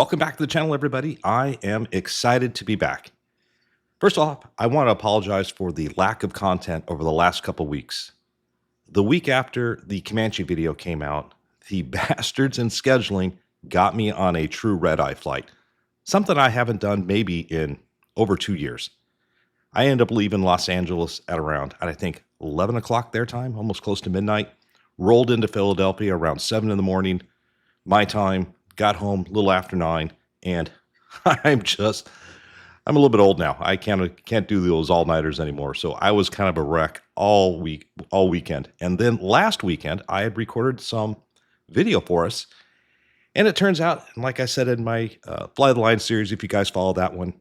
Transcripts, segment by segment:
Welcome back to the channel, everybody. I am excited to be back. First off, I want to apologize for the lack of content over the last couple weeks. The week after the Commanche video came out, the bastards in scheduling got me on a true red-eye flight, something I haven't done maybe in over 2 years. I ended up leaving Los Angeles at around, I think, 11 o'clock their time, almost close to midnight, rolled into Philadelphia around 7 in the morning, my time, got home a little after 9, and I'm a little bit old now. I can't do those all-nighters anymore. So I was kind of a wreck all weekend. And then last weekend, I had recorded some video for us. And it turns out, and like I said in my Fly the Line series, if you guys follow that one,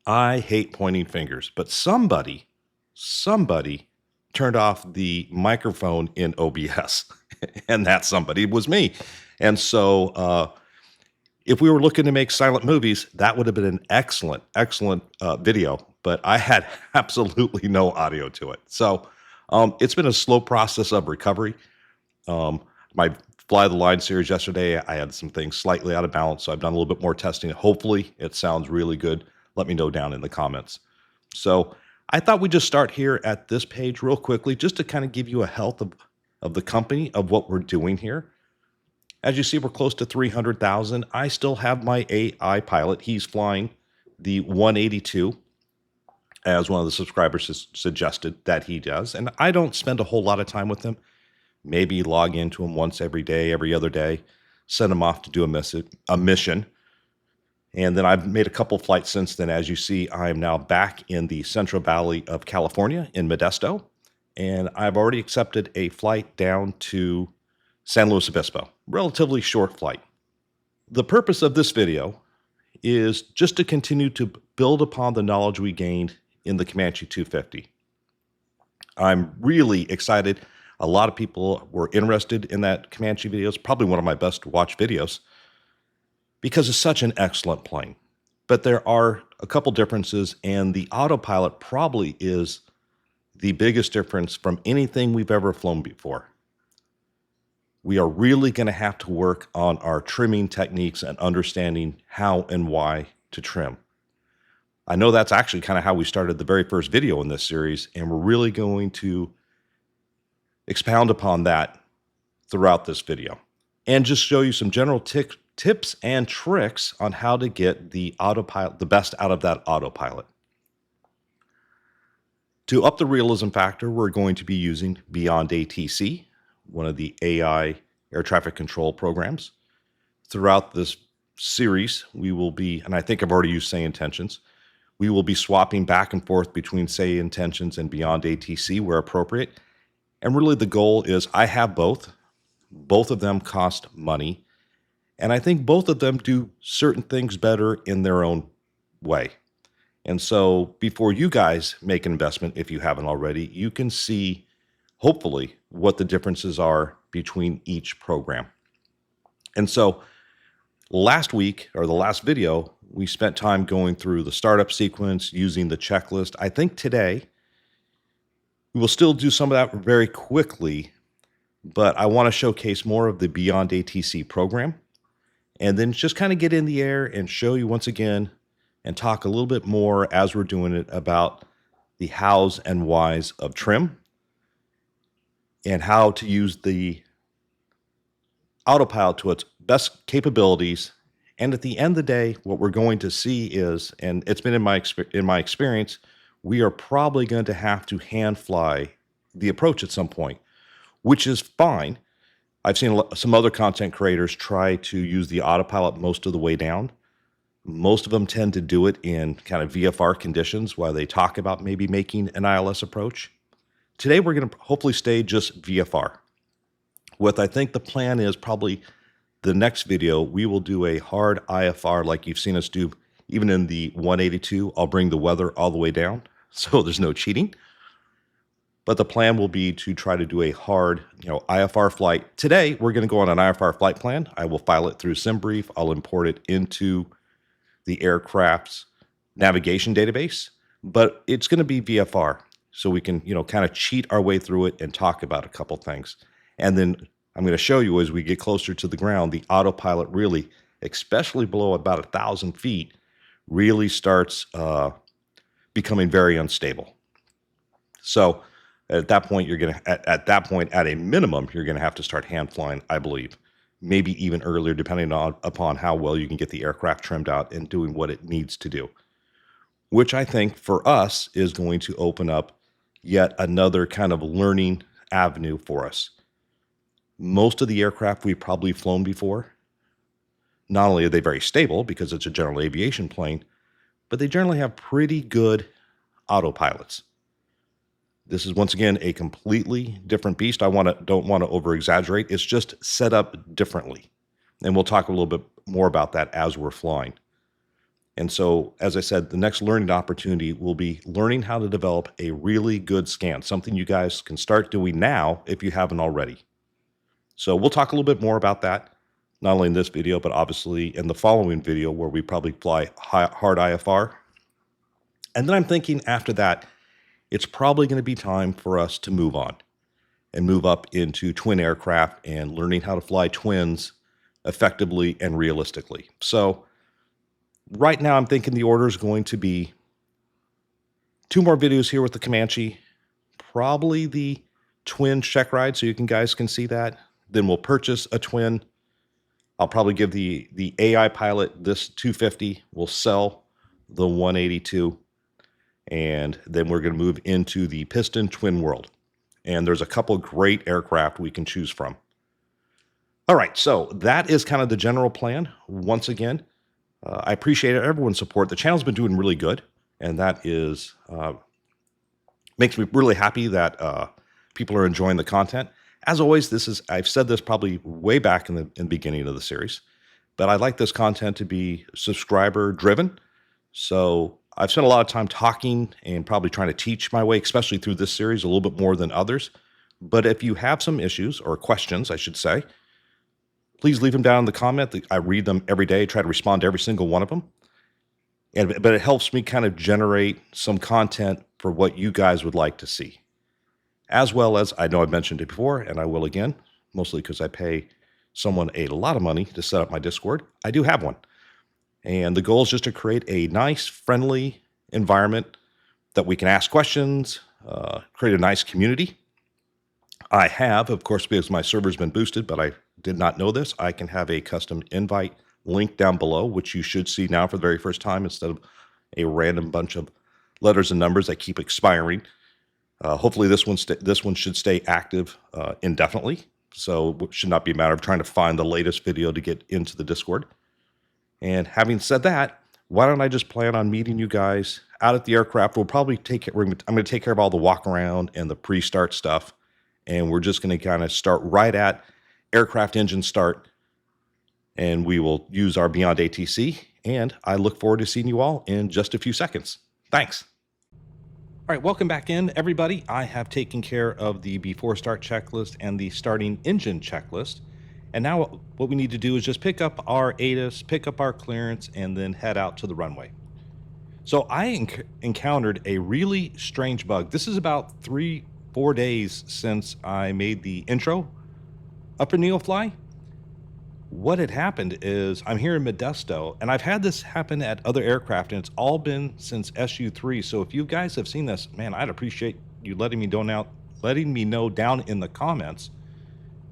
I hate pointing fingers. But somebody turned off the microphone in OBS. And that somebody was me. And so if we were looking to make silent movies, that would have been an excellent video. But I had absolutely no audio to it. So it's been a slow process of recovery. My Fly the Line series yesterday, I had some things slightly out of balance. So I've done a little bit more testing. Hopefully it sounds really good. Let me know down in the comments. So I thought we'd just start here at this page real quickly, just to kind of give you a health of the company, of what we're doing here. As you see, we're close to 300,000. I still have my AI pilot. He's flying the 182, as one of the subscribers suggested that he does. And I don't spend a whole lot of time with him. Maybe log into him once every day, every other day, send him off to do a mission. And then I've made a couple flights since then. As you see, I am now back in the Central Valley of California in Modesto. And I've already accepted a flight down to San Luis Obispo, relatively short flight. The purpose of this video is just to continue to build upon the knowledge we gained in the Comanche 250. I'm really excited. A lot of people were interested in that Comanche video. It's probably one of my best watched videos because it's such an excellent plane. But there are a couple differences, and the autopilot probably is the biggest difference from anything we've ever flown before. We are really going to have to work on our trimming techniques and understanding how and why to trim. I know that's actually kind of how we started the very first video in this series, and we're really going to expound upon that throughout this video and just show you some general tips and tricks on how to get the autopilot, the best out of that autopilot. To up the realism factor, we're going to be using Beyond ATC, one of the AI air traffic control programs. Throughout this series, we will be, and I think I've already used Say Intentions, we will be swapping back and forth between Say Intentions and Beyond ATC where appropriate. And really the goal is I have both. Both of them cost money. And I think both of them do certain things better in their own way. And so before you guys make an investment, if you haven't already, you can see hopefully what the differences are between each program. And so last week, or the last video, we spent time going through the startup sequence, using the checklist. I think today we will still do some of that very quickly, but I want to showcase more of the Beyond ATC program, and then just kind of get in the air and show you once again and talk a little bit more as we're doing it about the hows and whys of trim, and how to use the autopilot to its best capabilities. And at the end of the day, what we're going to see is, and it's been in my experience, we are probably going to have to hand fly the approach at some point, which is fine. I've seen some other content creators try to use the autopilot most of the way down. Most of them tend to do it in kind of VFR conditions while they talk about maybe making an ILS approach. Today, we're going to hopefully stay just VFR. What I think the plan is, probably the next video, we will do a hard IFR like you've seen us do even in the 182. I'll bring the weather all the way down, so there's no cheating. But the plan will be to try to do a hard, IFR flight. Today, we're going to go on an IFR flight plan. I will file it through SimBrief. I'll import it into the aircraft's navigation database, but it's going to be VFR. So we can, kind of cheat our way through it and talk about a couple things. And then I'm going to show you as we get closer to the ground, the autopilot really especially below about 1,000 feet, really starts becoming very unstable. So at that point, at that point, at a minimum, you're gonna have to start hand flying, I believe. Maybe even earlier, depending upon how well you can get the aircraft trimmed out and doing what it needs to do. Which I think for us is going to open up yet another kind of learning avenue for us. Most of the aircraft we've probably flown before, not only are they very stable because it's a general aviation plane, but they generally have pretty good autopilots. This is once again a completely different beast. Don't want to over exaggerate. It's just set up differently. And we'll talk a little bit more about that as we're flying. And so, as I said, the next learning opportunity will be learning how to develop a really good scan, something you guys can start doing now if you haven't already. So we'll talk a little bit more about that, not only in this video, but obviously in the following video where we probably fly hard IFR. And then I'm thinking after that, it's probably going to be time for us to move on and move up into twin aircraft and learning how to fly twins effectively and realistically. So right now I'm thinking the order is going to be 2 more videos here with the Comanche, probably the twin check ride so you guys can see that. Then we'll purchase a twin. I'll probably give the AI pilot this 250. We'll sell the 182. And then we're going to move into the piston twin world. And there's a couple of great aircraft we can choose from. All right, so that is kind of the general plan. Once again, I appreciate everyone's support. The channel's been doing really good, and that is makes me really happy that people are enjoying the content. As always, I've said this probably way back in the beginning of the series, but I like this content to be subscriber driven. So I've spent a lot of time talking and probably trying to teach my way, especially through this series, a little bit more than others. But if you have some issues or questions, I should say, please leave them down in the comment. I read them every day, try to respond to every single one of them. But it helps me kind of generate some content for what you guys would like to see. As well as, I know I've mentioned it before, and I will again, mostly because I pay someone a lot of money to set up my Discord. I do have one. And the goal is just to create a nice, friendly environment that we can ask questions, create a nice community. I have, of course, because my server's been boosted, but I did not know this, I can have a custom invite link down below, which you should see now for the very first time instead of a random bunch of letters and numbers that keep expiring. Hopefully this one should stay active indefinitely. So it should not be a matter of trying to find the latest video to get into the Discord. And having said that, why don't I just plan on meeting you guys out at the aircraft? We'll probably I'm going to take care of all the walk around and the pre-start stuff. And we're just going to kind of start right at aircraft engine start. And we will use our Beyond ATC. And I look forward to seeing you all in just a few seconds. Thanks. All right, welcome back in, everybody. I have taken care of the before start checklist and the starting engine checklist. And now what we need to do is just pick up our ATIS, pick up our clearance, and then head out to the runway. So I encountered a really strange bug. This is about 3-4 days since I made the intro up for NeoFly. What had happened is I'm here in Modesto, and I've had this happen at other aircraft, and it's all been since SU3. So if you guys have seen this, man, I'd appreciate you letting me know down in the comments,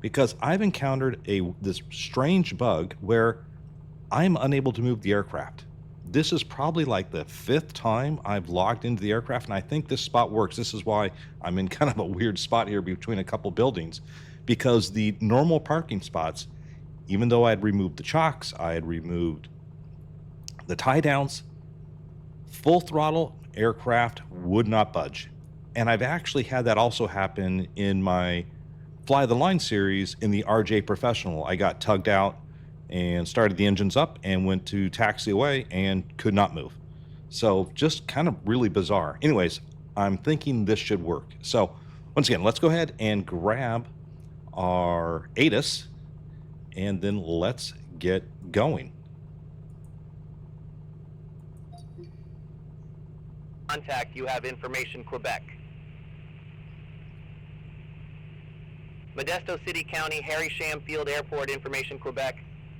because I've encountered this strange bug where I'm unable to move the aircraft. This is probably like the 5th time I've logged into the aircraft, and I think this spot works. This is why I'm in kind of a weird spot here between a couple buildings, because the normal parking spots, even though I had removed the chocks, I had removed the tie downs, full throttle aircraft would not budge. And I've actually had that also happen in my Fly the Line series in the RJ Professional. I got tugged out and started the engines up and went to taxi away and could not move. So just kind of really bizarre. Anyways, I'm thinking this should work. So once again, let's go ahead and grab our ATIS and then let's get going. Contact, you have information, Quebec. Modesto City County, Harry Sham Field Airport, information, Quebec.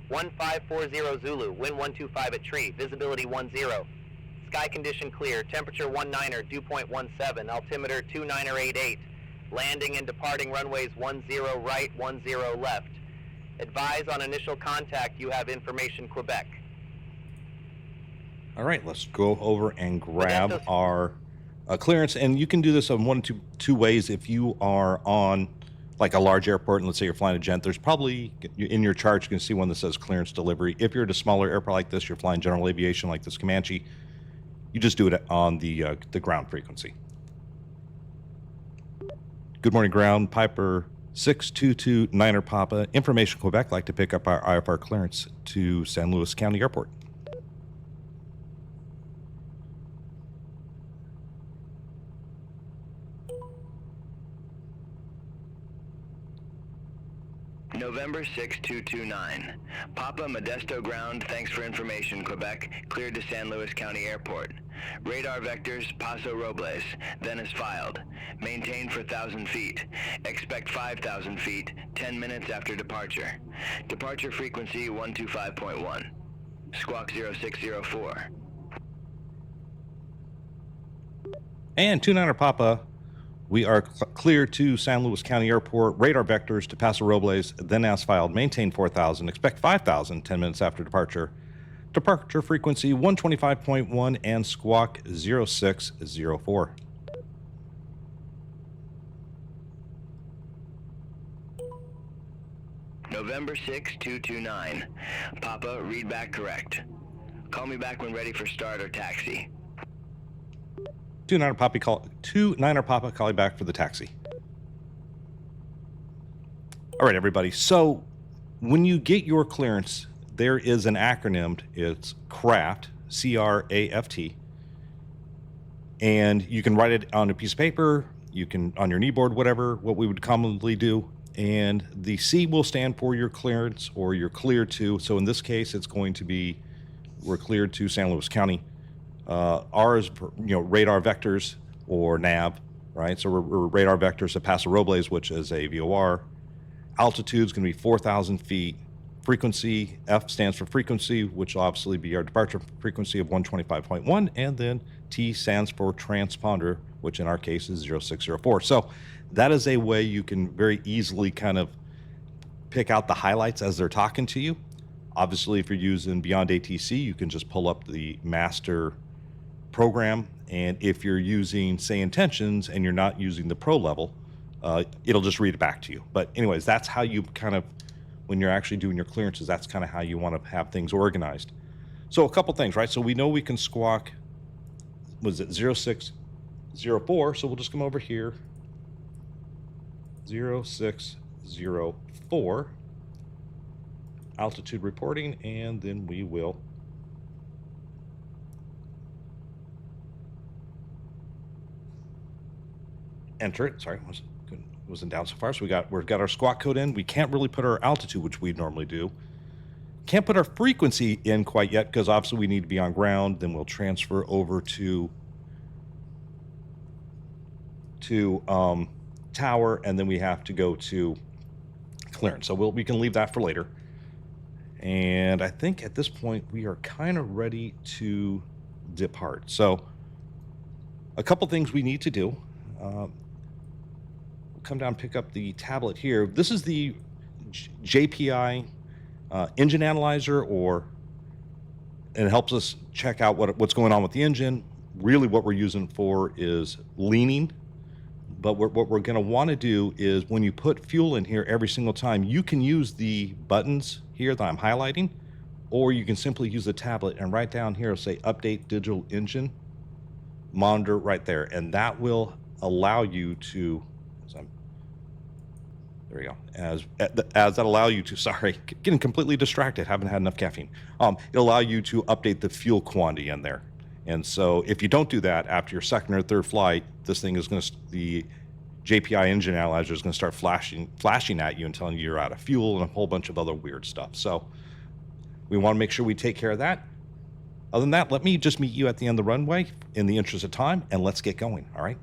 1540 Zulu, wind 125 at tree, visibility 10. Sky condition clear, temperature 19er, dew point 17, altimeter 29er88. Landing and departing runways 10 right, 10 left. Advise on initial contact, you have information Quebec. All right, let's go over and grab Modesto's our clearance. And you can do this on one of two ways. If you are on like a large airport, and let's say you're flying a jet, there's probably in your chart, you can see one that says clearance delivery. If you're at a smaller airport like this, you're flying general aviation like this Comanche, you just do it on the ground frequency. Good morning, ground. Piper 6229er Papa. Information Quebec, like to pick up our IFR clearance to San Luis County Airport. November 6229. Papa Modesto ground, thanks for information, Quebec. Cleared to San Luis County Airport. Radar vectors, Paso Robles, then is filed. Maintain for 1,000 feet. Expect 5,000 feet, 10 minutes after departure. Departure frequency 125.1. Squawk 0604. And 29er Papa, we are clear to San Luis County Airport. Radar vectors to Paso Robles, then as filed. Maintain 4,000. Expect 5,000 10 minutes after departure. Departure frequency 125.1 and squawk 0604. November 6229. Papa, read back correct. Call me back when ready for start or taxi. 29er Papa, call you back for the taxi. All right, everybody. So when you get your clearance, there is an acronym. It's CRAFT, C-R-A-F-T. And you can write it on a piece of paper. You can on your kneeboard, whatever, what we would commonly do. And the C will stand for your clearance or you're cleared to. So in this case, it's going to be we're cleared to San Luis County. R is, radar vectors or nav, right? So we're radar vectors to Paso Robles, which is a VOR. Altitude is going to be 4,000 feet. Frequency, F stands for frequency, which will obviously be our departure frequency of 125.1. And then T stands for transponder, which in our case is 0604. So that is a way you can very easily kind of pick out the highlights as they're talking to you. Obviously, if you're using Beyond ATC, you can just pull up the master program. And if you're using, say, intentions and you're not using the pro level, it'll just read it back to you. But anyways, that's how you kind of, when you're actually doing your clearances, that's kind of how you want to have things organized. So a couple things, right? So we know we can squawk, was it 0604? So we'll just come over here, 0604, altitude reporting, and then we will enter it. Sorry, wasn't down so far. So we've got our squawk code in. We can't really put our altitude, which we normally do. Can't put our frequency in quite yet because obviously we need to be on ground. Then we'll transfer over to tower, and then we have to go to clearance. So we can leave that for later. And I think at this point we are kind of ready to depart. So a couple things we need to do. We'll come down, pick up the tablet here. This is the JPI engine analyzer, and it helps us check out what's going on with the engine. Really what we're using for is leaning. But what we're going to want to do is when you put fuel in here every single time, you can use the buttons here that I'm highlighting, or you can simply use the tablet and right down here, say update digital engine monitor right there. And that will allow you to, there we go, as that allow you to, sorry, getting completely distracted, haven't had enough caffeine. It'll allow you to update the fuel quantity in there. And so if you don't do that after your second or third flight, this thing is going to, the JPI engine analyzer is going to start flashing at you and telling you you're out of fuel and a whole bunch of other weird stuff. So we want to make sure we take care of that. Other than that, let me just meet you at the end of the runway in the interest of time, and let's get going, all right?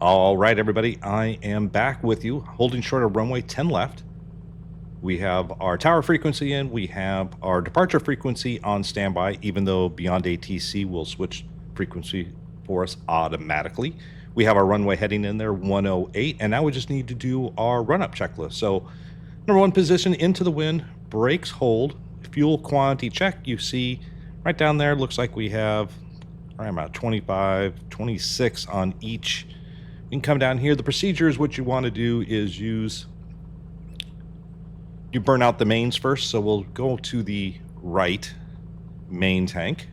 All right, everybody, I am back with you, holding short of runway 10 left. We have our tower frequency in, we have our departure frequency on standby, even though Beyond ATC will switch frequency for us automatically. We have our runway heading in there, 108, and now we just need to do our run-up checklist. So, number one, position into the wind, brakes hold, fuel quantity check. You see right down there, looks like we have around about 25, 26 on each. You can come down here. The procedures, what you want to do is you burn out the mains first. So we'll go to the right main tank.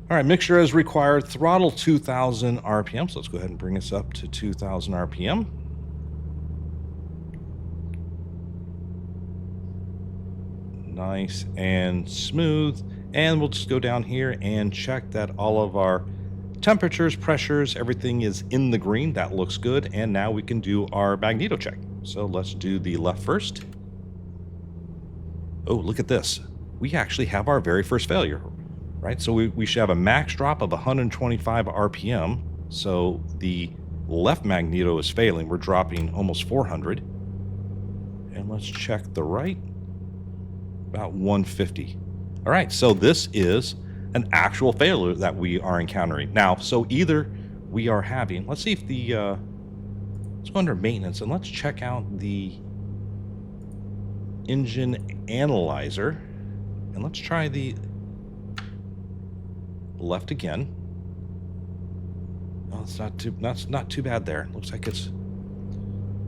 All right, mixture as required, throttle 2,000 RPM. So let's go ahead and bring us up to 2,000 RPM. Nice and smooth. And we'll just go down here and check that all of our temperatures, pressures, everything is in the green. That looks good. And now we can do our magneto check. So let's do the left first. Oh, look at this. We actually have our very first failure, right? So we should have a max drop of 125 RPM. So the left magneto is failing. We're dropping almost 400. And let's check the right. About 150. All right, so this is an actual failure that we are encountering. Now, so either we are having, let's see if the, let's go under maintenance and let's check out the engine analyzer. And let's try the left again. Oh, it's not too bad there. Looks like it's,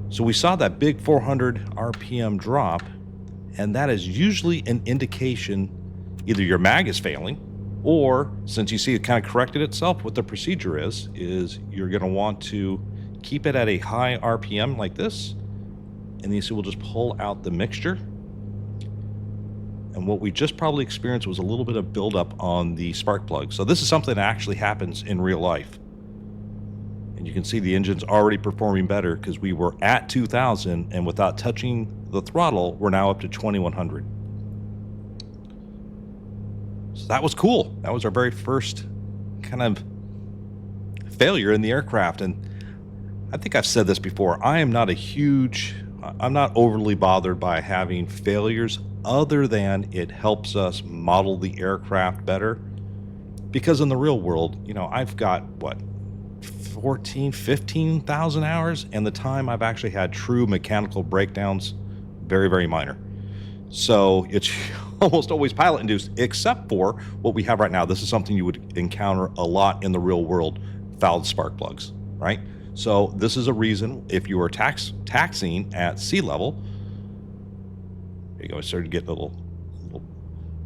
so we saw that big 400 RPM drop, and that is usually an indication either your mag is failing, or since you see it kind of corrected itself, what the procedure is you're going to want to keep it at a high RPM like this, and you see we'll just pull out the mixture. And what we just probably experienced was a little bit of buildup on the spark plug. So this is something that actually happens in real life. And you can see the engine's already performing better because we were at 2,000, and without touching the throttle, we're now up to 2,100. So that was cool. That was our very first kind of failure in the aircraft. And I think I've said this before. I'm not overly bothered by having failures, other than it helps us model the aircraft better. Because in the real world, you know, I've got what, 15,000 hours, and the time I've actually had true mechanical breakdowns, very, very minor. So it's almost always pilot induced, except for what we have right now. This is something you would encounter a lot in the real world, fouled spark plugs, right? So this is a reason if you are taxiing at sea level, there you go, I started getting a little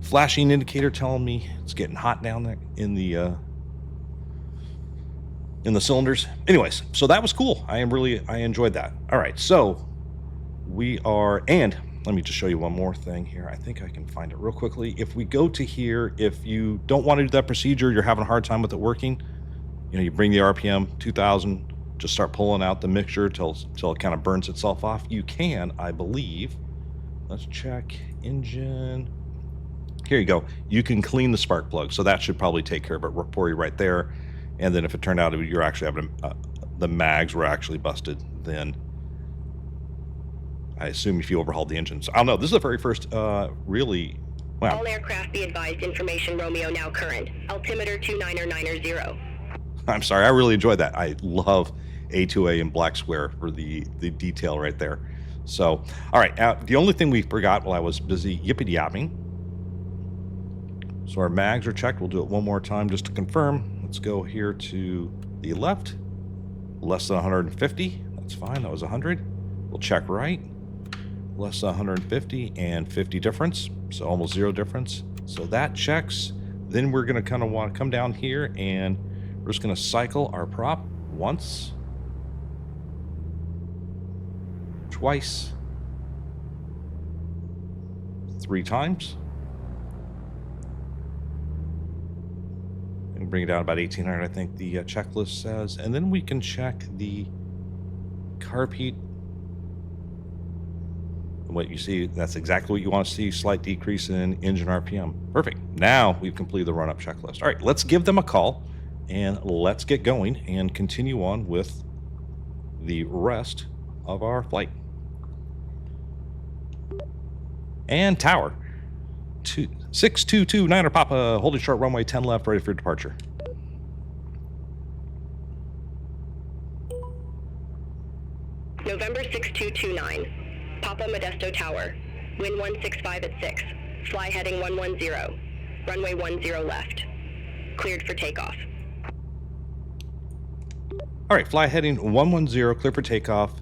flashing indicator telling me it's getting hot down there in the cylinders. Anyways, so that was cool. I enjoyed that. All right, so we are, and let me just show you one more thing here. I think I can find it real quickly. If we go to here, if you don't want to do that procedure, you're having a hard time with it working, you know, you bring the RPM 2,000, just start pulling out the mixture till it kind of burns itself off. You can, I believe. Let's check engine. Here you go. You can clean the spark plug, so that should probably take care of it for you right there. And then if it turned out you're actually having the mags were actually busted, then I assume if you overhauled the engine. So I don't know. This is the very first really. Wow. All aircraft be advised. Information Romeo now current. Altimeter 29990. I'm sorry. I really enjoyed that. I love A2A and Black Square for the detail right there. So, all right. The only thing we forgot while I was busy yippity-yapping. So our mags are checked. We'll do it one more time just to confirm. Let's go here to the left. Less than 150. That's fine. That was 100. We'll check right. Less than 150 and 50 difference. So almost zero difference. So that checks. Then we're going to kind of want to come down here and we're just going to cycle our prop once, twice, 3 times. And bring it down about 1,800, I think the checklist says. And then we can check the carb heat. What you see, that's exactly what you want to see. Slight decrease in engine RPM. Perfect. Now we've completed the run-up checklist. All right, let's give them a call and let's get going and continue on with the rest of our flight. And tower. 6229 Niner Papa, holding short runway 10 left, ready for departure. November 6229, Papa Modesto Tower, wind 165 at 6, fly heading 110, runway 10 left, cleared for takeoff. All right, fly heading 110, clear for takeoff,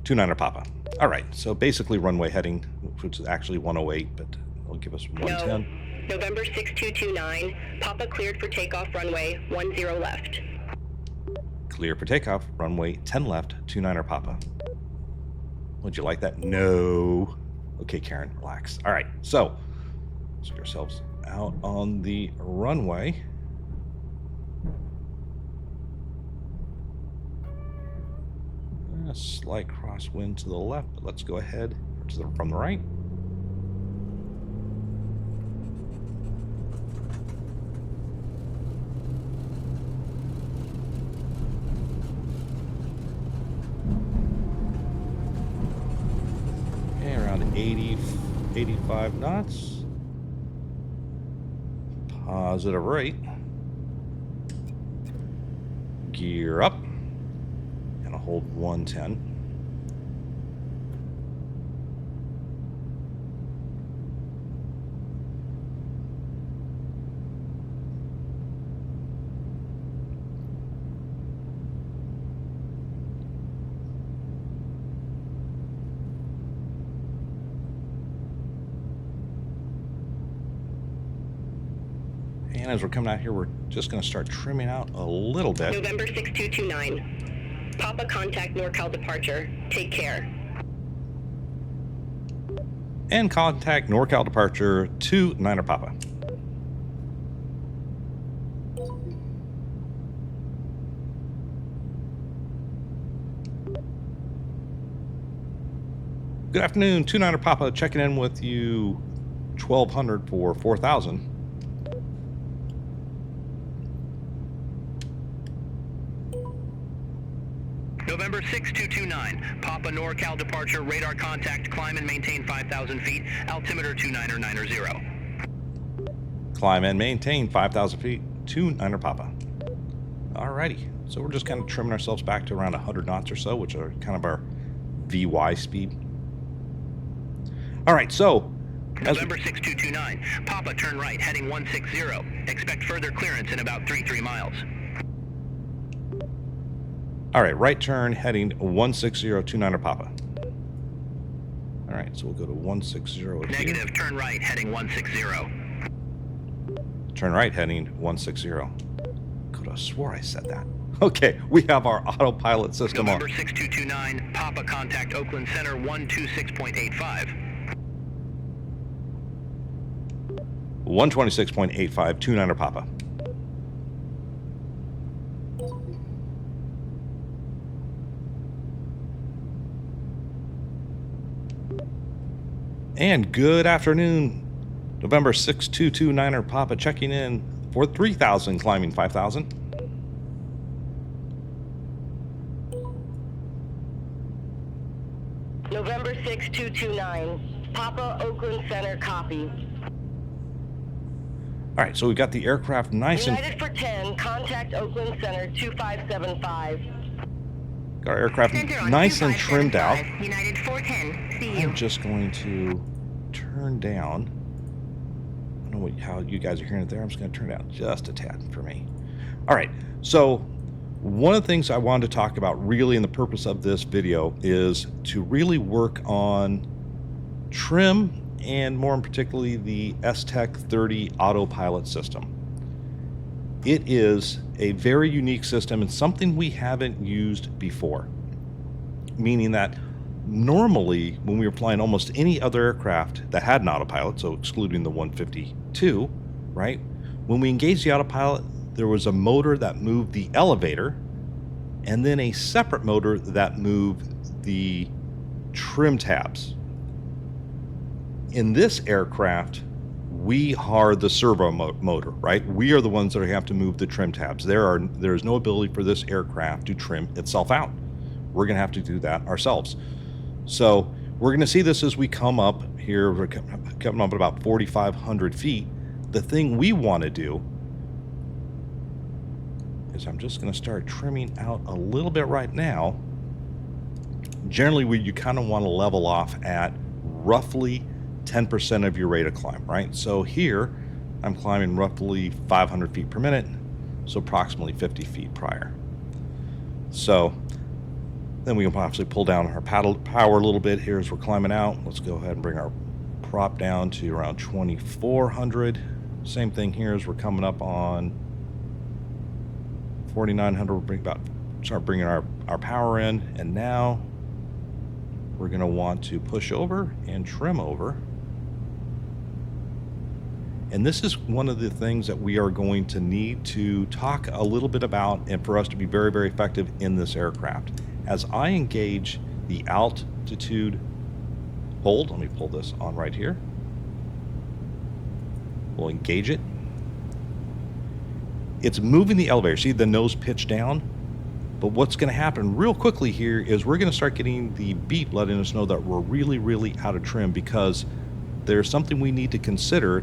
29er Papa. All right, so basically runway heading, which is actually 108, but it'll give us 110. No. November 6229, Papa cleared for takeoff, runway 10 left. Clear for takeoff, runway 10 left, 29er Papa. Would you like that? No. Okay, Karen, relax. All right, so let's get ourselves out on the runway. A slight crosswind to the left, but let's go ahead from the right. And around 80, 85 knots. Positive rate. Gear up. Hold 110. And as we're coming out here, we're just going to start trimming out a little bit. November 6229. Papa contact NorCal departure. Take care. And contact NorCal departure to Niner Papa. Good afternoon, 2 Niner Papa, checking in with you 1200 for 4000. November 6229, Papa NorCal departure, radar contact, climb and maintain 5,000 feet, altimeter 29990. Climb and maintain 5,000 feet, 2 Niner Papa. Alrighty, so we're just kind of trimming ourselves back to around 100 knots or so, which are kind of our VY speed. Alright, so... November 6229, Papa turn right, heading 160. Expect further clearance in about 33 miles. All right, right turn heading 160, 29er Papa. All right, so we'll go to 160 here. Negative, turn right, heading 160. Turn right heading 160. Could have swore I said that. Okay, we have our autopilot system November on. 6229, Papa contact Oakland Center 126.85. 126.85, 29er Papa. And good afternoon, November 6229er Papa checking in for 3,000, climbing 5,000. November 6229, Papa Oakland Center, copy. All right, so we've got the aircraft nice and... United for 10, contact Oakland Center 2575. Got our aircraft nice and trimmed out. United 410, see you. I'm just going to turn down. I don't know how you guys are hearing it there. I'm just going to turn down just a tad for me. All right, so one of the things I wanted to talk about really in the purpose of this video is to really work on trim and more particularly the S-TEC 30 Autopilot system. It is a very unique system and something we haven't used before, meaning that normally when we were flying almost any other aircraft that had an autopilot, so excluding the 152, right, when we engaged the autopilot, there was a motor that moved the elevator and then a separate motor that moved the trim tabs. In this aircraft, we are the servo motor, right? We are the ones that have to move the trim tabs. There is no ability for this aircraft to trim itself out. We're going to have to do that ourselves. So we're going to see this as we come up here. We're coming up at about 4,500 feet. The thing we want to do is I'm just going to start trimming out a little bit right now. Generally, you kind of want to level off at roughly 10% of your rate of climb, right? So here, I'm climbing roughly 500 feet per minute, so approximately 50 feet prior. So then we can obviously pull down our paddle power a little bit here as we're climbing out. Let's go ahead and bring our prop down to around 2,400. Same thing here as we're coming up on 4,900. Start bringing our power in, and now we're going to want to push over and trim over. And this is one of the things that we are going to need to talk a little bit about, and for us to be very, very effective in this aircraft. As I engage the altitude hold, let me pull this on right here. We'll engage it. It's moving the elevator. See the nose pitch down? But what's going to happen real quickly here is we're going to start getting the beep letting us know that we're really, really out of trim, because there's something we need to consider.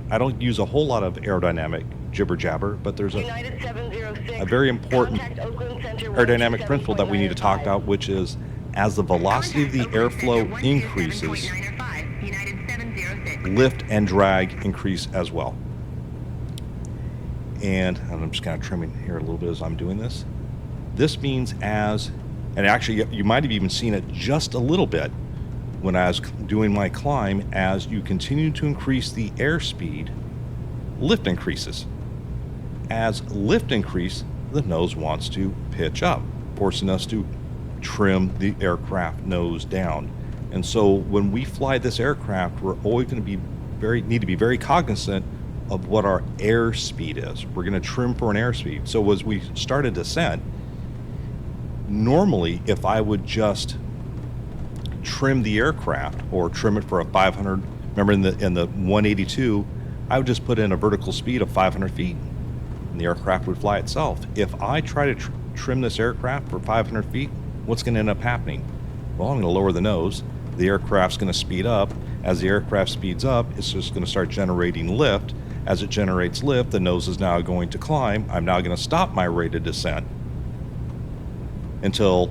I don't use a whole lot of aerodynamic jibber jabber, but there's a very important aerodynamic principle that we need to talk about, which is as the velocity of the airflow increases, lift and drag increase as well. And I'm just kind of trimming here a little bit as I'm doing this. This means and actually you might have even seen it just a little bit when I was doing my climb, as you continue to increase the airspeed, lift increases. As lift increase, the nose wants to pitch up, forcing us to trim the aircraft nose down. And so when we fly this aircraft, we're always going to need to be very cognizant of what our airspeed is. We're going to trim for an airspeed. So as we start a descent, normally if I would just trim the aircraft or trim it for a 500, remember in the 182, I would just put in a vertical speed of 500 feet and the aircraft would fly itself. If I try to trim this aircraft for 500 feet, what's going to end up happening? Well, I'm going to lower the nose. The aircraft's going to speed up. As the aircraft speeds up, it's just going to start generating lift. As it generates lift, the nose is now going to climb. I'm now going to stop my rate of descent until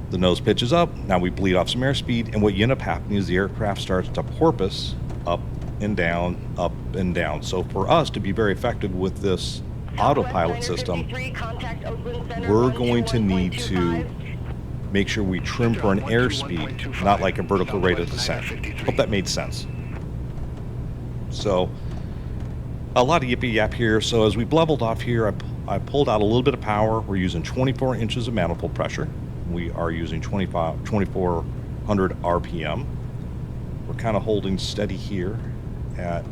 the nose pitches up. Now we bleed off some airspeed, and what you end up happening is the aircraft starts to porpoise up and down, up and down. So for us to be very effective with this autopilot system, we're going to need to make sure we trim for an airspeed, not like a vertical rate of descent. Hope that made sense. So a lot of yippee yap here. So as we leveled off here, I pulled out a little bit of power. We're using 24 inches of manifold pressure. We are using 2,400 RPM. We're kind of holding steady here at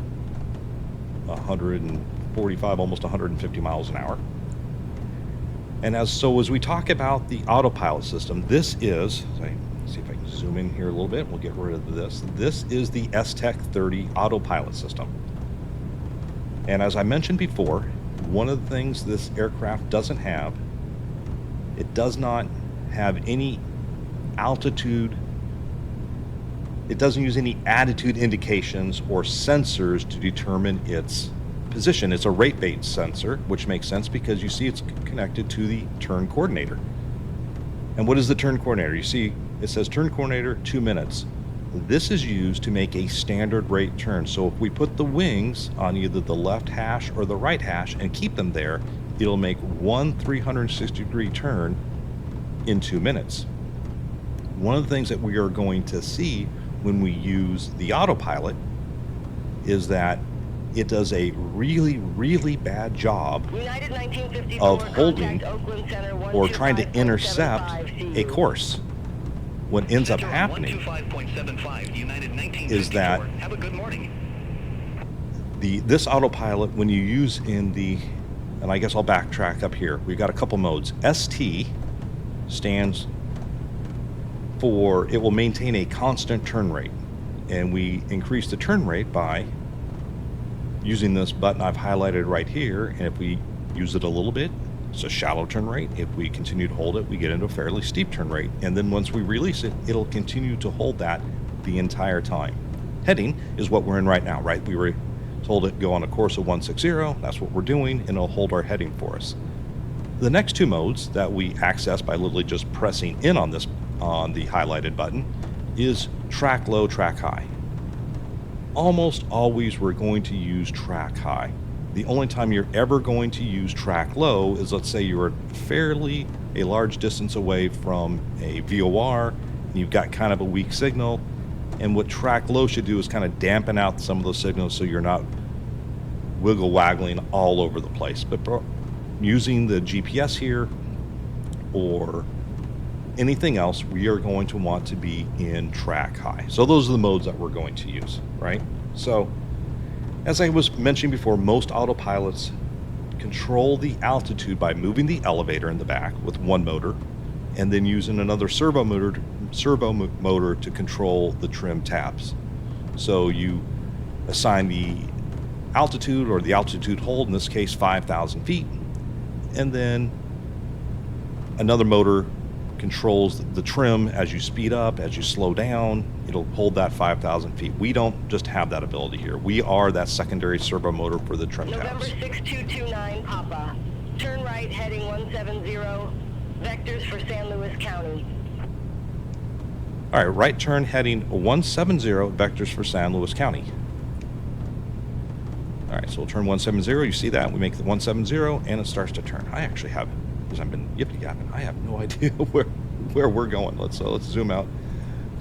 145, almost 150 miles an hour. And as we talk about the autopilot system, this is, let's see if I can zoom in here a little bit. We'll get rid of this. This is the S-TEC 30 autopilot system. And as I mentioned before, one of the things this aircraft doesn't have, it does not have any altitude. It doesn't use any attitude indications or sensors to determine its position. It's a rate-based sensor, which makes sense because you see it's connected to the turn coordinator. And what is the turn coordinator? You see it says turn coordinator 2 minutes. This is used to make a standard rate turn. So if we put the wings on either the left hash or the right hash and keep them there, it'll make one 360-degree turn in 2 minutes. One of the things that we are going to see when we use the autopilot is that it does a really, really bad job of holding or trying to intercept a course. What ends up happening is that this autopilot, when you use and I guess I'll backtrack up here. We've got a couple modes. ST stands for, it will maintain a constant turn rate. And we increase the turn rate by using this button I've highlighted right here. And if we use it a little bit, it's a shallow turn rate. If we continue to hold it, we get into a fairly steep turn rate. And then once we release it, it'll continue to hold that the entire time. heading is what we're in right now, right? We were told it go on a course of 160. That's what we're doing, and it'll hold our heading for us. The next two modes that we access by literally just pressing in on this, on the highlighted button, is track low, track high. Almost always we're going to use track high. The only time you're ever going to use track low is, let's say you're fairly a large distance away from a VOR and you've got kind of a weak signal, and what track low should do is kind of dampen out some of those signals so you're not wiggle waggling all over the place. But using the GPS here or anything else, we are going to want to be in track high. So those are the modes that we're going to use, right? So as I was mentioning before, most autopilots control the altitude by moving the elevator in the back with one motor and then using another servo motor to control the trim tabs. So you assign the altitude or the altitude hold, in this case 5,000 feet, and then another motor controls the trim as you speed up, as you slow down. It'll hold that 5,000 feet. We don't just have that ability here. We are that secondary servo motor for the trim November tabs. 6229 Papa. Turn right heading 170. Vectors for San Luis County. All right, right turn heading 170, vectors for San Luis County. All right, so we'll turn 170. You see that? We make the 170 and it starts to turn. I actually have, because I've been yippity-yapping, I have no idea where we're going. Let's zoom out.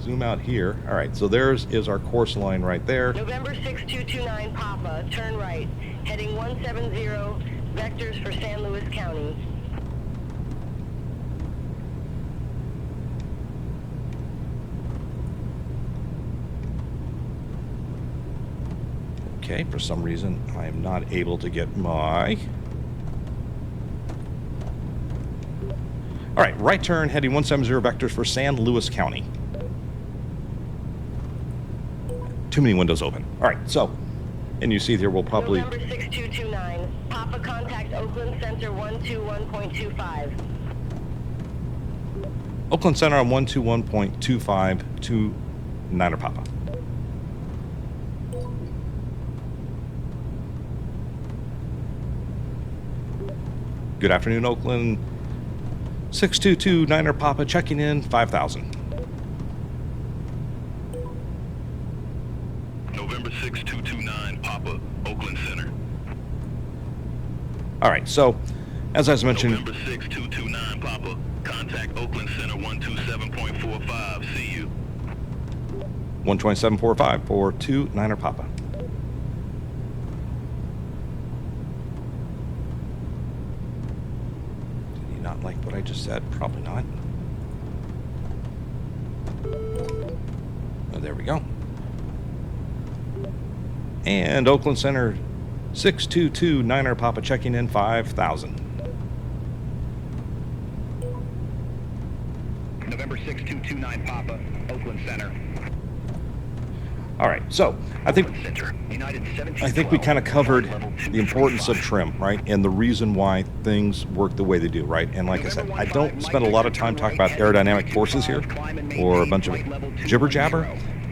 Zoom out here. All right, so there's is our course line right there. November 6229 Papa. Turn right heading 170. Vectors for San Luis County. Okay, for some reason I am not able to get my... All right, right turn heading 170, vectors for San Luis County. Too many windows open. All right, so, and you see here we'll probably... November 6229 Papa, contact Oakland Center 121.25. Oakland Center on 121.25 to Niner Papa. Good afternoon, Oakland. 622 Niner Papa checking in 5,000. November 6229 Papa, Oakland Center. All right, so as I was mentioning, November 6229 Papa, contact Oakland Center 127.45. See you. 127.45 for 2 Niner Papa. Did he not like what I just said? Probably not. Oh, there we go. And Oakland Center 622 Niner Papa checking in 5,000. November 6229 Papa, Oakland Center. All right, so I think United 1712, I think we kind of covered the importance of trim, right? And the reason why things work the way they do, right? And like I said, I don't spend a lot of time talking about aerodynamic forces here or a bunch of jibber jabber,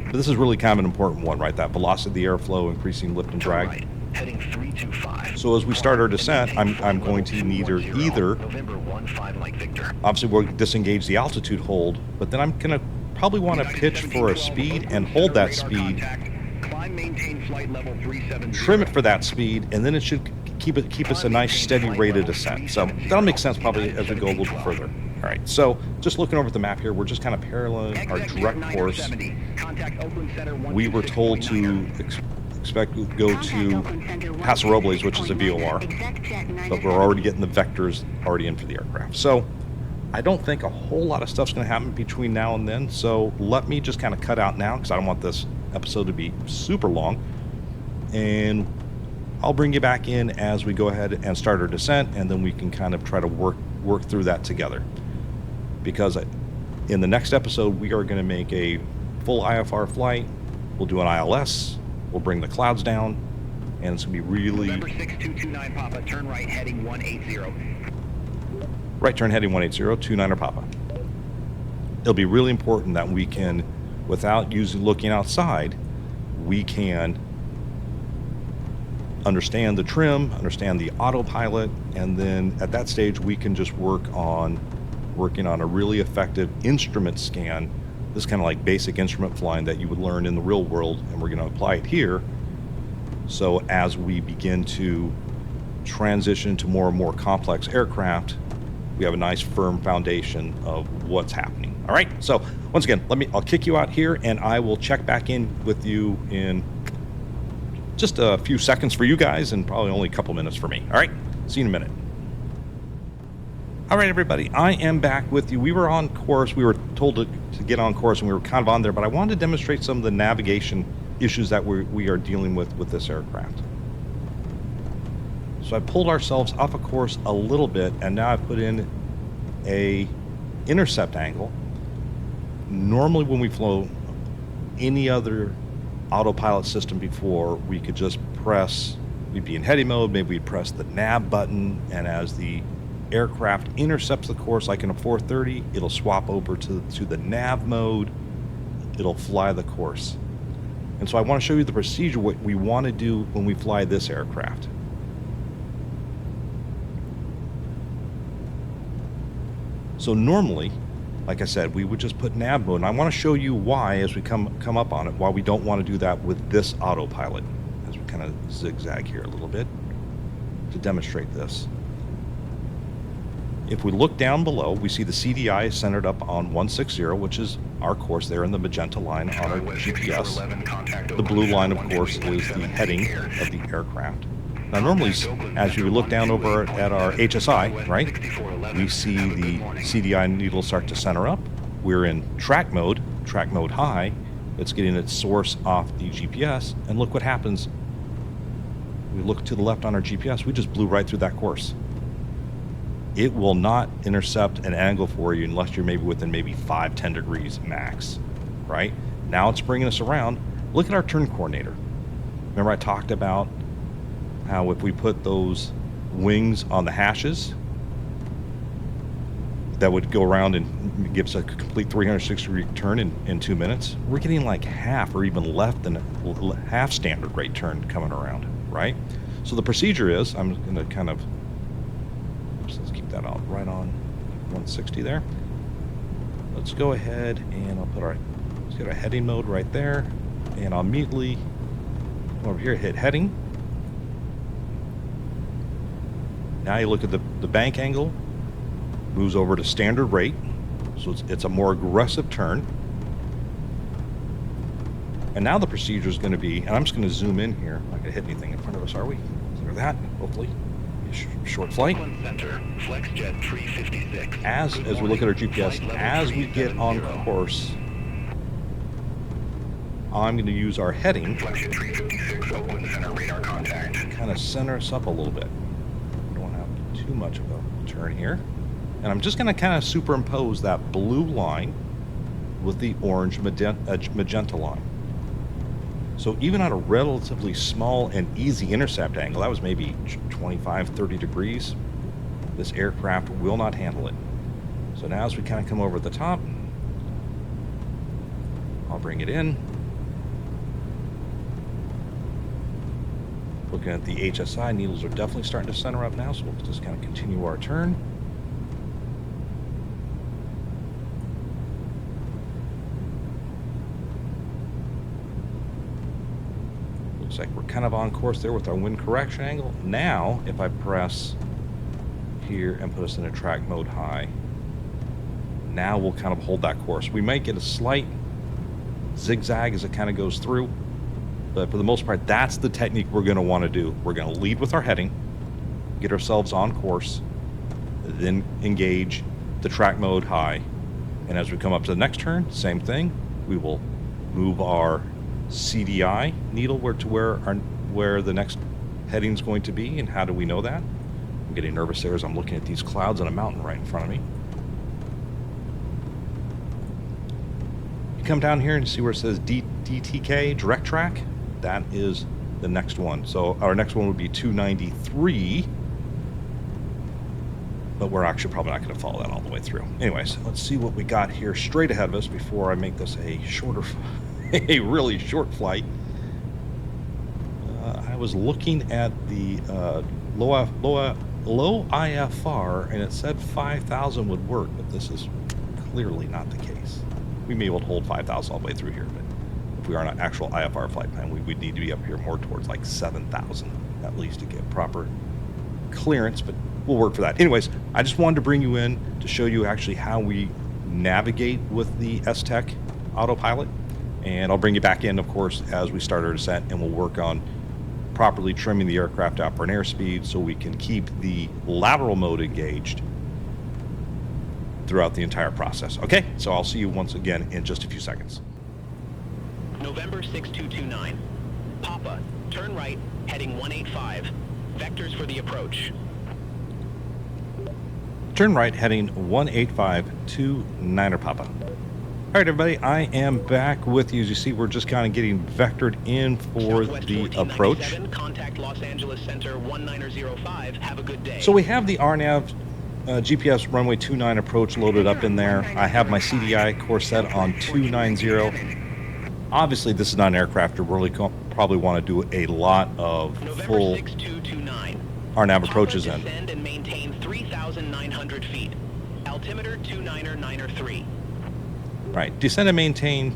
but this is really kind of an important one, right? That velocity of the airflow, increasing lift and drag. Heading 325. So as we start our descent, I'm going to need either, November 15 Mike Victor. obviously we'll disengage the altitude hold, but then I'm going to probably want to pitch for a speed and hold that speed, Climb, maintain flight level 370. trim it for that speed, and then it should keep us a nice steady rate of descent. So that'll make sense probably as we go a little bit further. All right, so just looking over the map here, we're just kind of paralleling our direct course. We were told to expect to go to Paso Robles, which is a VOR, but we're already getting the vectors already in for the aircraft. So I don't think a whole lot of stuff's going to happen between now and then, so let me just kind of cut out now because I don't want this episode to be super long, and I'll bring you back in as we go ahead and start our descent, and then we can kind of try to work through that together, because in the next episode we are going to make a full IFR flight. We'll do an ILS, we'll bring the clouds down, and it's going to be really... November 6229 Papa, turn right heading 180. Right turn heading 180, 2 Niner Papa. It'll be really important that we can, without looking outside, we can understand the trim, understand the autopilot, and then at that stage we can just working on a really effective instrument scan. This is kind of like basic instrument flying that you would learn in the real world, and we're going to apply it here. So as we begin to transition to more and more complex aircraft, we have a nice firm foundation of what's happening. All right, so once again, I'll kick you out here, and I will check back in with you in just a few seconds for you guys, and probably only a couple minutes for me. All right, see you in a minute. All right, everybody, I am back with you. We were on course. We were told to get on course, and we were kind of on there, but I wanted to demonstrate some of the navigation issues that we are dealing with this aircraft. So I pulled ourselves off of course a little bit, and now I've put in a intercept angle. Normally when we flew any other autopilot system before, we could just we'd be in heading mode, maybe we'd press the nav button, and as the aircraft intercepts the course, like in a 430, it'll swap over to the nav mode, it'll fly the course. And so I want to show you the procedure, what we want to do when we fly this aircraft. So normally, like I said, we would just put nav mode, and I want to show you why as we come up on it, why we don't want to do that with this autopilot, as we kind of zigzag here a little bit to demonstrate this. If we look down below, we see the CDI is centered up on 160, which is our course there in the magenta line on our GPS. The blue line, of course, is the heading of the aircraft. Now, normally, as you look down over at our HSI, right, we see the CDI needle start to center up. We're in track mode high. It's getting its source off the GPS, and look what happens. We look to the left on our GPS, we just blew right through that course. It will not intercept an angle for you unless you're maybe within 5-10 degrees max, right? Now it's bringing us around. Look at our turn coordinator. Remember I talked about how if we put those wings on the hashes, that would go around and gives a complete 360-degree turn in 2 minutes. We're getting like half or even less than half standard rate turn coming around, right? So the procedure is, I'm going to kind of, let's keep that out right on 160 there. Let's go ahead and let's get our heading mode right there, and I'll immediately come over here, hit heading. Now you look at the bank angle, moves over to standard rate, so it's a more aggressive turn. And now the procedure is going to be, and I'm just going to zoom in here. I'm not going to hit anything in front of us, are we? Clear that, hopefully. Short flight. As we look at our GPS, as we get on course, I'm going to use our heading to kind of center us up a little bit. We don't have too much of a turn here. And I'm just going to kind of superimpose that blue line with the orange magenta line. So even at a relatively small and easy intercept angle, that was maybe 25, 30 degrees, this aircraft will not handle it. So now as we kind of come over the top, I'll bring it in. Looking at the HSI, needles are definitely starting to center up now, so we'll just kind of continue our turn. Looks like we're kind of on course there with our wind correction angle. Now, if I press here and put us in a track mode high, now we'll kind of hold that course. We might get a slight zigzag as it kind of goes through, but for the most part, that's the technique we're going to want to do. We're going to lead with our heading, get ourselves on course, then engage the track mode high. And as we come up to the next turn, same thing. We will move our CDI needle where the next heading is going to be. And how do we know that? I'm getting nervous there as I'm looking at these clouds on a mountain right in front of me. You come down here and see where it says DTK, direct track. That is the next one. So our next one would be 293, but we're actually probably not going to follow that all the way through. Anyways, let's see what we got here straight ahead of us before I make this a really short flight. was looking at the low IFR, and it said 5,000 would work, but this is clearly not the case. We may be able to hold 5,000 all the way through here, but if we are on an actual IFR flight plan, we would need to be up here more towards like 7,000 at least to get proper clearance, but we'll work for that. Anyways, I just wanted to bring you in to show you actually how we navigate with the S-TEC Autopilot, and I'll bring you back in, of course, as we start our descent, and we'll work on properly trimming the aircraft out for an airspeed so we can keep the lateral mode engaged throughout the entire process. Okay, so I'll see you once again in just a few seconds. November 6229. Papa, turn right, heading 185. Vectors for the approach. Turn right, heading 185 to Niner Papa. All right, everybody, I am back with you. As you see, we're just kind of getting vectored in for Southwest the 1497, approach. Contact Los Angeles Center 1905. Have a good day. So we have the RNAV GPS runway 29 approach loaded up in there. I have my CDI course set on 290. Obviously, this is not an aircraft you really probably want to do a lot of November full 6229. RNAV approaches in. Descend and maintain 3,900 feet. Altimeter 29993. Right, descend and maintain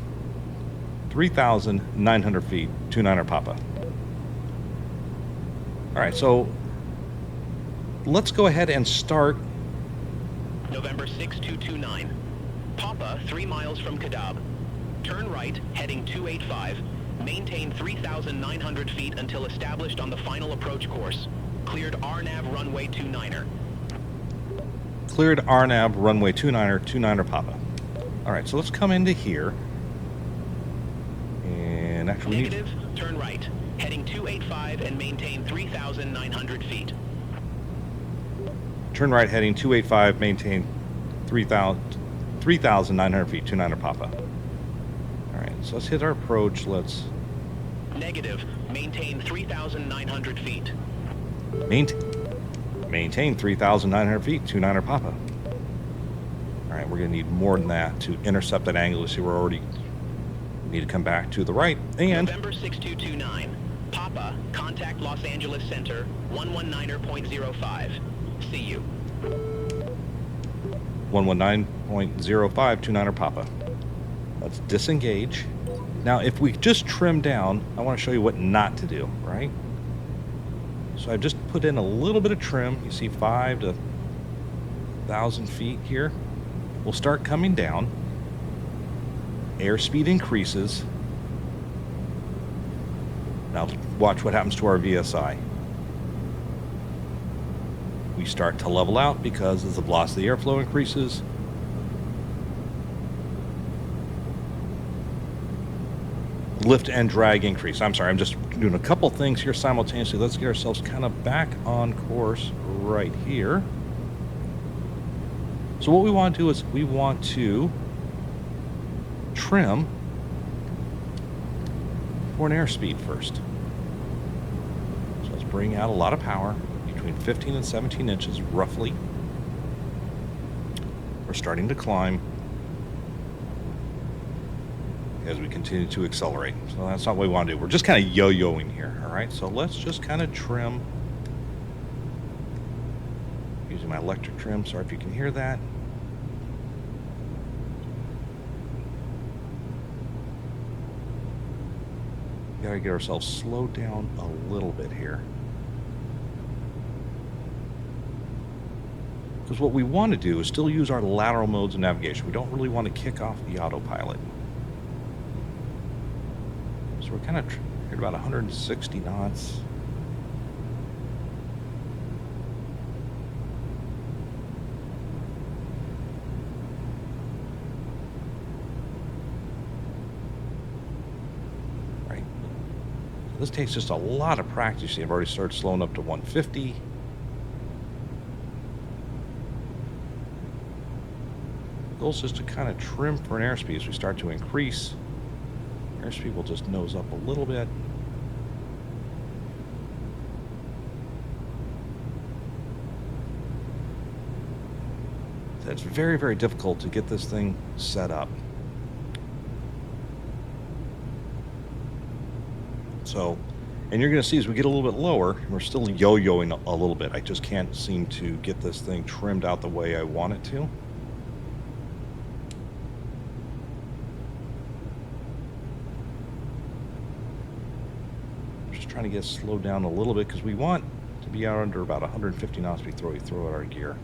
3,900 feet, 29er Papa. All right, so let's go ahead and start. November 6229. Papa, 3 miles from Kadab. Turn right, heading 285. Maintain 3,900 feet until established on the final approach course. Cleared RNAV runway 29er. Cleared RNAV runway 29er, 29er Papa. All right, so let's come into here. And actually, we need... Negative, turn right, heading 285 and maintain 3,900 feet. Turn right, heading 285, maintain 3,900 feet, 29er Papa. All right, so let's hit our approach. Let's... Negative, maintain 3,900 feet. Maintain 3,900 feet, 29er Papa. All right, we're going to need more than that to intercept that angle. You see, we're already need to come back to the right. And November 6229. Papa, contact Los Angeles Center 119.05. See you. 119.05, 29er Papa. Let's disengage. Now, if we just trim down, I want to show you what not to do, right? So I've just put in a little bit of trim. You see 5 to 1,000 feet here. We'll start coming down. Airspeed increases. Now watch what happens to our VSI. We start to level out because as the velocity of the airflow increases, lift and drag increase. I'm sorry, I'm just doing a couple things here simultaneously. Let's get ourselves kind of back on course right here. So what we want to do is we want to trim for an airspeed first. So let's bring out a lot of power, between 15 and 17 inches roughly. We're starting to climb as we continue to accelerate. So that's not what we want to do. We're just kind of yo-yoing here, all right? So let's just kind of trim. Using my electric trim, sorry if you can hear that. We gotta get ourselves slowed down a little bit here. Because what we want to do is still use our lateral modes of navigation. We don't really want to kick off the autopilot. So we're kind of at about 160 knots. Right. This takes just a lot of practice. See, I've already started slowing up to 150. The goal is just to kind of trim for an airspeed. As we start to increase, airspeed will just nose up a little bit. It's very, very difficult to get this thing set up. So And you're going to see as we get a little bit lower, we're still yo-yoing a little bit. I just can't seem to get this thing trimmed out the way I want it to. Just trying to get slowed down a little bit because we want to be out under about 150 knots before we throw out our gear.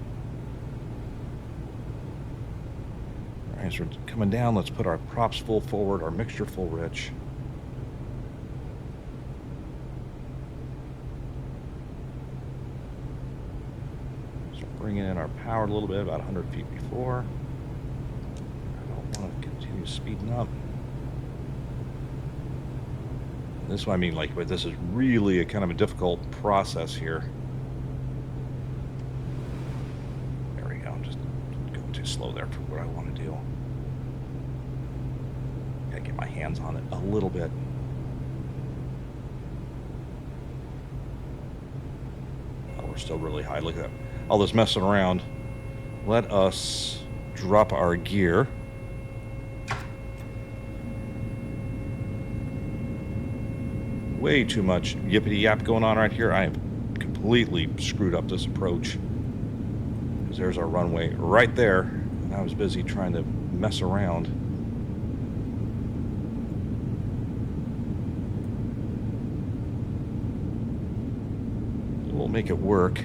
All right, so we're coming down. Let's put our props full forward, our mixture full rich. Bringing in our power a little bit, about 100 feet before. I don't want to continue speeding up. And this is what I mean, like, but this is really a kind of a difficult process here. There we go. I'm just going too slow there for what I want to do. Gotta get my hands on it a little bit. Oh, we're still really high. Look at that. All this messing around. Let us drop our gear. Way too much yippity yap going on right here. I have completely screwed up this approach. Because there's our runway right there. And I was busy trying to mess around. We'll make it work.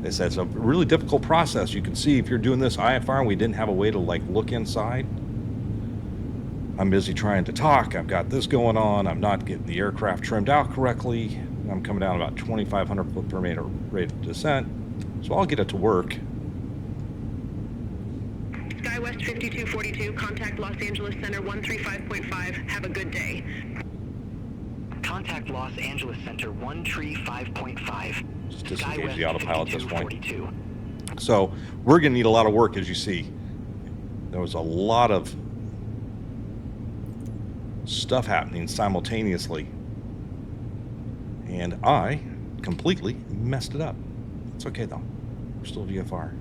It's a really difficult process. You can see if you're doing this IFR and we didn't have a way to like look inside. I'm busy trying to talk. I've got this going on. I'm not getting the aircraft trimmed out correctly. I'm coming down about 2,500 foot per meter rate of descent. So I'll get it to work. SkyWest 5242, contact Los Angeles Center 135.5. Have a good day. Contact Los Angeles Center 135.5. Just disengage the autopilot at this point. So we're going to need a lot of work, as you see. There was a lot of stuff happening simultaneously. And I completely messed it up. It's okay, though. We're still VFR.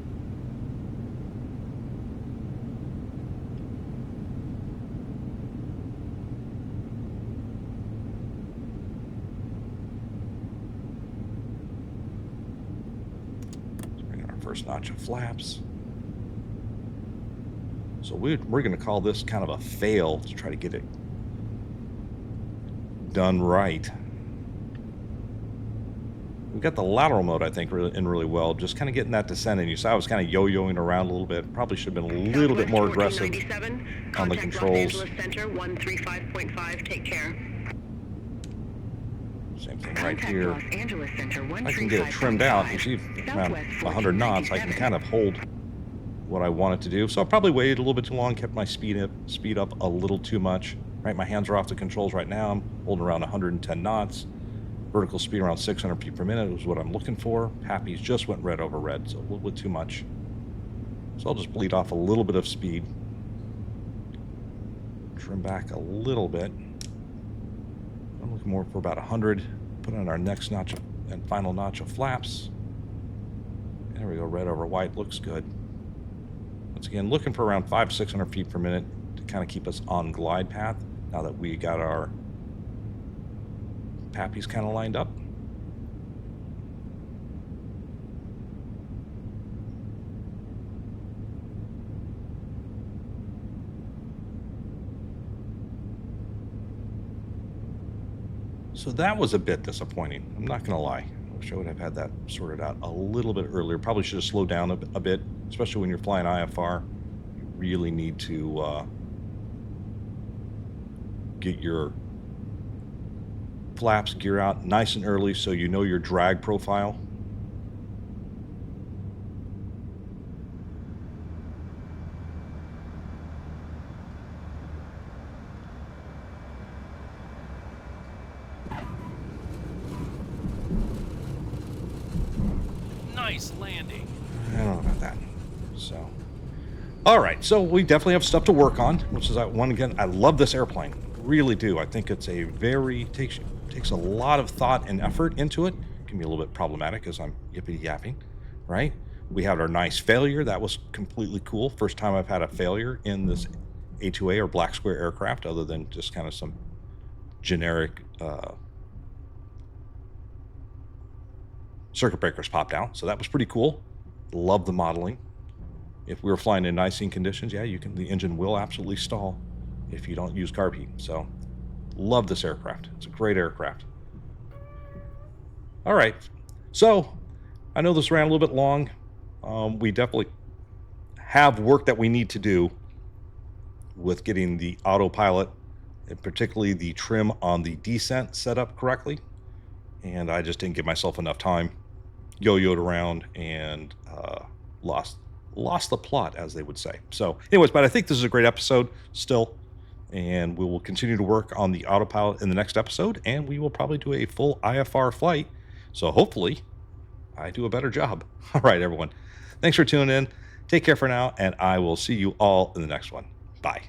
First notch of flaps. So we're going to call this kind of a fail to try to get it done right. We got the lateral mode, I think, really well. Just kind of getting that descent in. You saw I was kind of yo-yoing around a little bit. Probably should have been a little bit more aggressive on the controls. Los Angeles Center 135.5. Take care. Same thing right here. I can get it trimmed out. You see, around 100 knots, I can kind of hold what I want it to do. So I probably waited a little bit too long, kept my speed up a little too much. Right, my hands are off the controls right now. I'm holding around 110 knots. Vertical speed around 600 feet per minute is what I'm looking for. Pappies just went red over red, so a little bit too much. So I'll just bleed off a little bit of speed. Trim back a little bit. I'm looking more for about 100. Put on our next notch and final notch of flaps. There we go, red over white, looks good. Once again, looking for around 500-600 feet per minute to kind of keep us on glide path now that we got our pappies kind of lined up. So that was a bit disappointing. I'm not going to lie. I wish I would have had that sorted out a little bit earlier. Probably should have slowed down a bit, especially when you're flying IFR. You really need to get your flaps, gear out nice and early so you know your drag profile. Nice landing. I don't know about that. So, all right. So we definitely have stuff to work on, which is one again. I love this airplane, really do. I think it's a very takes a lot of thought and effort into it. Can be a little bit problematic as I'm yippity yapping, right? We had our nice failure. That was completely cool. First time I've had a failure in this A2A or black square aircraft, other than just kind of some generic circuit breakers popped out. So that was pretty cool. Love the modeling. If we were flying in icing conditions, yeah, the engine will absolutely stall if you don't use carb heat. So love this aircraft. It's a great aircraft. All right. So I know this ran a little bit long. We definitely have work that we need to do with getting the autopilot, and particularly the trim on the descent set up correctly. And I just didn't give myself enough time. Yo-yoed around and lost the plot, as they would say. So anyways, but I think this is a great episode still. And we will continue to work on the autopilot in the next episode. And we will probably do a full IFR flight. So hopefully I do a better job. All right, everyone. Thanks for tuning in. Take care for now. And I will see you all in the next one. Bye.